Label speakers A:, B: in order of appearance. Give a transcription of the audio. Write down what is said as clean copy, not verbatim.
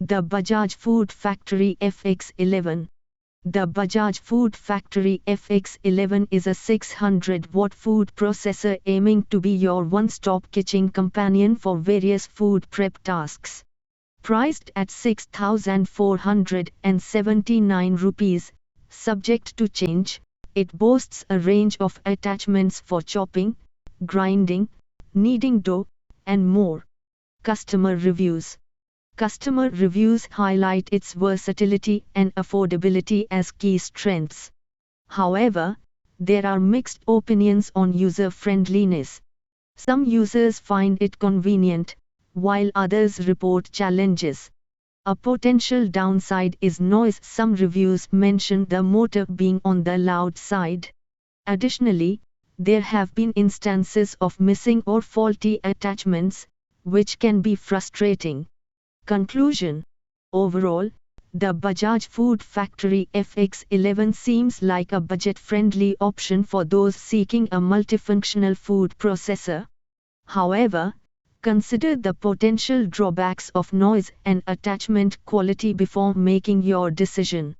A: The Bajaj Food Factory FX11. The Bajaj Food Factory FX11 is a 600-watt food processor aiming to be your one-stop kitchen companion for various food prep tasks. Priced at 6,479 rupees, subject to change, it boasts a range of attachments for chopping, grinding, kneading dough, and more. Customer reviews. Customer reviews highlight its versatility and affordability as key strengths. However, there are mixed opinions on user-friendliness. Some users find it convenient, while others report challenges. A potential downside is noise. Some reviews mention the motor being on the loud side. Additionally, there have been instances of missing or faulty attachments, which can be frustrating. Conclusion. Overall, the Bajaj Food Factory FX11 seems like a budget-friendly option for those seeking a multifunctional food processor. However, consider the potential drawbacks of noise and attachment quality before making your decision.